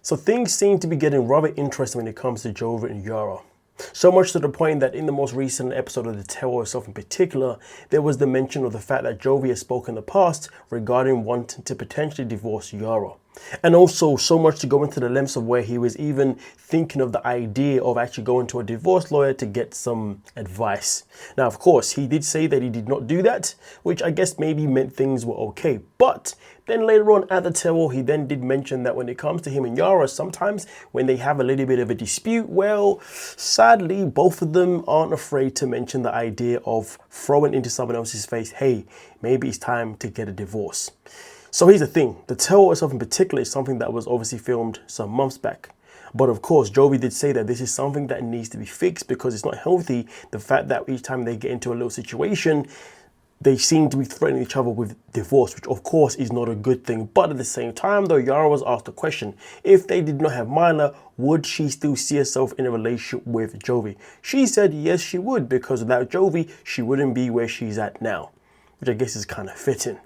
So things seem to be getting rather interesting when it comes to Jovi and Yara. So much to the point that in the most recent episode of The Tale itself in particular, there was the mention of the fact that Jovi has spoken in the past regarding wanting to potentially divorce Yara. And also so much to go into the lengths of where he was even thinking of the idea of actually going to a divorce lawyer to get some advice. Now, of course, he did say that he did not do that, which I guess maybe meant things were okay. But then later on at the table, he then did mention that when it comes to him and Yara, sometimes when they have a little bit of a dispute, well, sadly, both of them aren't afraid to mention the idea of throwing into someone else's face, hey, maybe it's time to get a divorce. So here's the thing, the tale itself in particular is something that was obviously filmed some months back. But of course, Jovi did say that this is something that needs to be fixed because it's not healthy. The fact that each time they get into a little situation, they seem to be threatening each other with divorce, which of course is not a good thing. But at the same time, though, Yara was asked the question, if they did not have Mila, would she still see herself in a relationship with Jovi? She said yes, she would, because without Jovi, she wouldn't be where she's at now, which I guess is kind of fitting.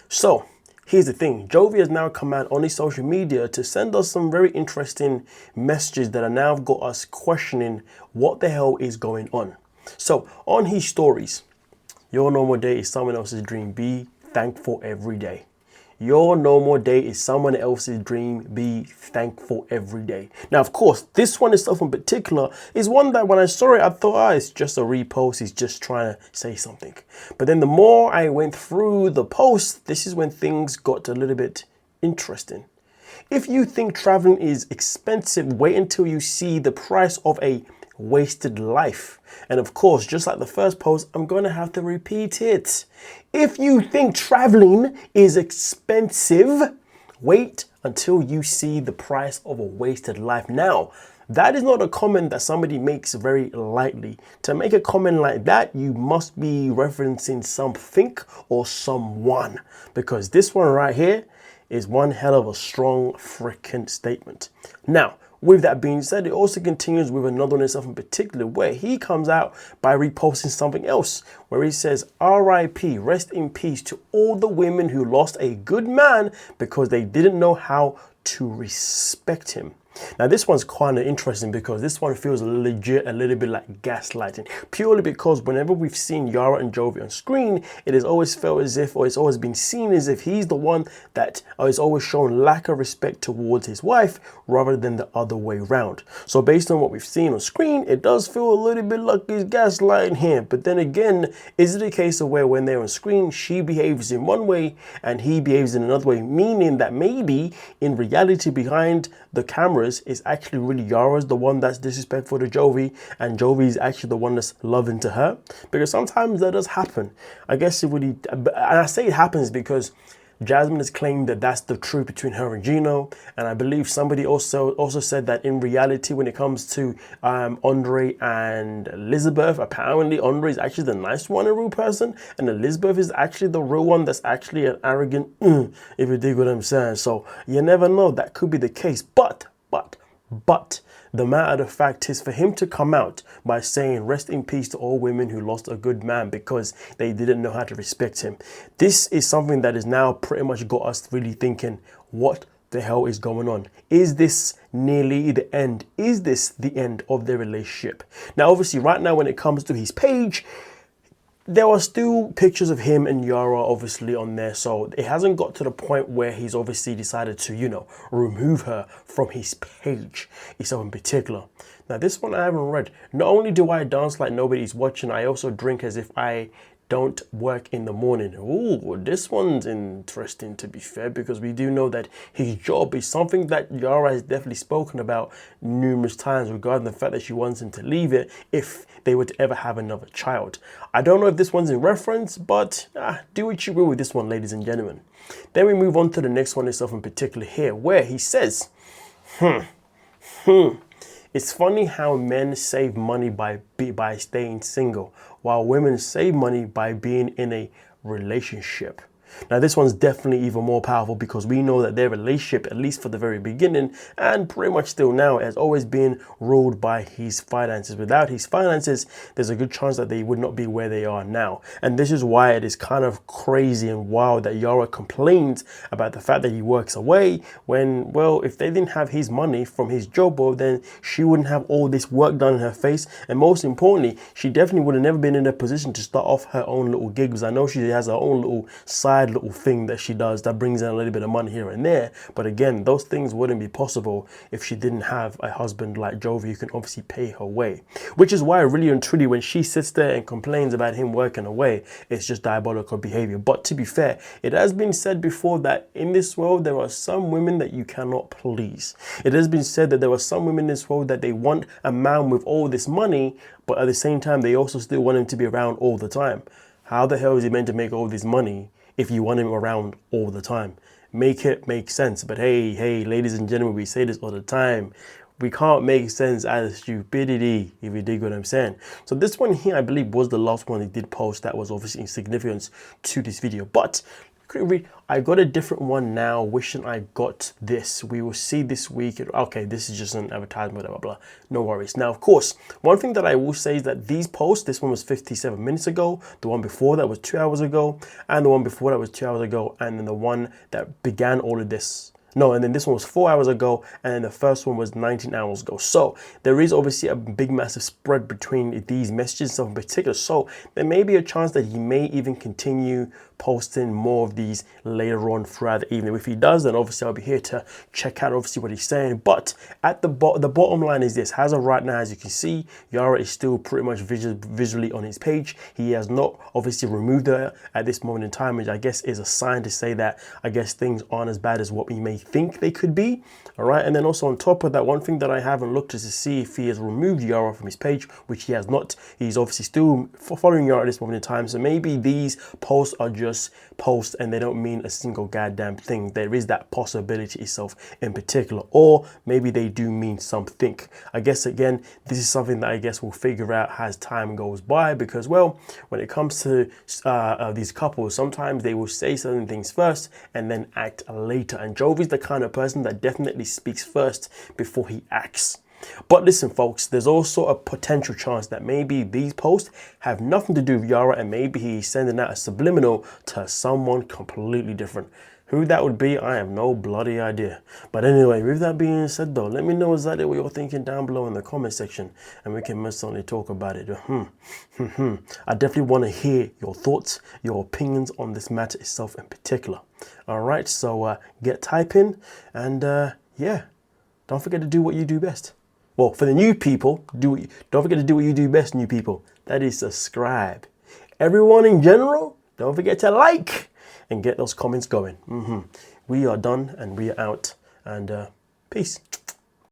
So here's the thing, Jovi has now come out on his social media to send us some very interesting messages that are now got us questioning what the hell is going on. So on his stories, your normal day is someone else's dream. Be thankful every day. Your normal day is someone else's dream. Be thankful every day. Now, of course, this one itself in particular is one that when I saw it, I thought, it's just a repost. He's just trying to say something. But then the more I went through the post, this is when things got a little bit interesting. If you think traveling is expensive, wait until you see the price of a wasted life. And of course, just like the first post, I'm going to have to repeat it. If you think traveling is expensive, wait until you see the price of a wasted life. Now, that is not a comment that somebody makes very lightly. To make a comment like that, you must be referencing something or someone, because this one right here is one hell of a strong freaking statement. Now, with that being said, it also continues with another one itself in particular, where he comes out by reposting something else, where he says, RIP, rest in peace to all the women who lost a good man because they didn't know how to respect him. Now, this one's kind of interesting because this one feels legit a little bit like gaslighting, purely because whenever we've seen Yara and Jovi on screen, it has always felt as if, or it's always been seen as if he's the one that is always shown lack of respect towards his wife rather than the other way around. So based on what we've seen on screen, it does feel a little bit like he's gaslighting him. But then again, is it a case of where when they're on screen, she behaves in one way and he behaves in another way, meaning that maybe in reality behind the cameras is actually really Yara's the one that's disrespectful to Jovi and Jovi is actually the one that's loving to her? Because sometimes that does happen. I guess it really, and I say it happens because Jasmine has claimed that that's the truth between her and Gino, and I believe somebody also said that in reality when it comes to Andre and Elizabeth, apparently Andre is actually the nice one, a real person, and Elizabeth is actually the real one that's actually an arrogant, if you dig what I'm saying. So you never know, that could be the case, but the matter of fact is for him to come out by saying rest in peace to all women who lost a good man because they didn't know how to respect him. This is something that has now pretty much got us really thinking, what the hell is going on? Is this nearly the end? Is this the end of their relationship? Now, obviously right now when it comes to his page, there are still pictures of him and Yara obviously on there, so it hasn't got to the point where he's obviously decided to, remove her from his page itself in particular. Now, this one I haven't read. Not only do I dance like nobody's watching, I also drink as if I don't work in the morning. Ooh, this one's interesting to be fair, because we do know that his job is something that Yara has definitely spoken about numerous times regarding the fact that she wants him to leave it if they were to ever have another child. I don't know if this one's in reference, but do what you will with this one, ladies and gentlemen. Then we move on to the next one itself in particular here, where he says, it's funny how men save money by staying single, while women save money by being in a relationship. Now, this one's definitely even more powerful because we know that their relationship, at least for the very beginning and pretty much still now, has always been ruled by his finances. Without his finances, there's a good chance that they would not be where they are now. And this is why it is kind of crazy and wild that Yara complains about the fact that he works away when, well, if they didn't have his money from his job, well, then she wouldn't have all this work done in her face. And most importantly, she definitely would have never been in a position to start off her own little gigs. I know she has her own little side little thing that she does that brings in a little bit of money here and there. But again, those things wouldn't be possible if she didn't have a husband like Jovi who can obviously pay her way. Which is why really and truly when she sits there and complains about him working away, it's just diabolical behavior. But to be fair, it has been said before that in this world, there are some women that you cannot please. It has been said that there are some women in this world that they want a man with all this money, but at the same time, they also still want him to be around all the time. How the hell is he meant to make all this money if you want him around all the time? Make it make sense. But hey, ladies and gentlemen, we say this all the time. We can't make sense out of stupidity, if you dig what I'm saying. So this one here, I believe, was the last one he did post that was obviously in significance to this video. But I got a different one now, wishing I got this. We will see this week. Okay, this is just an advertisement, blah, blah, blah. No worries. Now, of course, one thing that I will say is that these posts, this one was 57 minutes ago, the one before that was 2 hours ago, and the one before that was 2 hours ago, and then the one that began all of this. No, and then this one was 4 hours ago, and then the first one was 19 hours ago. So there is obviously a big, massive spread between these messages in particular. So there may be a chance that he may even continue posting more of these later on throughout the evening. If he does, then obviously I'll be here to check out obviously what he's saying. But at the bottom line is this: as of right now, as you can see, Yara is still pretty much visually on his page. He has not obviously removed her at this moment in time, which I guess is a sign to say that I guess things aren't as bad as what we may think they could be. All right, and then also on top of that, one thing that I haven't looked is to see if he has removed Yara from his page, which he has not. He's obviously still following Yara at this moment in time. So maybe these posts are just posts and they don't mean a single goddamn thing. There is that possibility itself in particular, or maybe they do mean something. I guess again, this is something that I guess we'll figure out as time goes by, because well, when it comes to these couples, sometimes they will say certain things first and then act later. And Jovi's the kind of person that definitely speaks first before he acts. But listen, folks, there's also a potential chance that maybe these posts have nothing to do with Yara, and maybe he's sending out a subliminal to someone completely different. Who that would be, I have no bloody idea. But anyway, with that being said though, let me know exactly what you're thinking down below in the comment section, and we can most certainly talk about it. I definitely want to hear your thoughts, your opinions on this matter itself in particular. All right, so get typing, and yeah, don't forget to do what you do best. Well, for the new people, don't forget to do what you do best, new people. That is subscribe. Everyone in general, don't forget to like and get those comments going. We are done and we are out. And peace.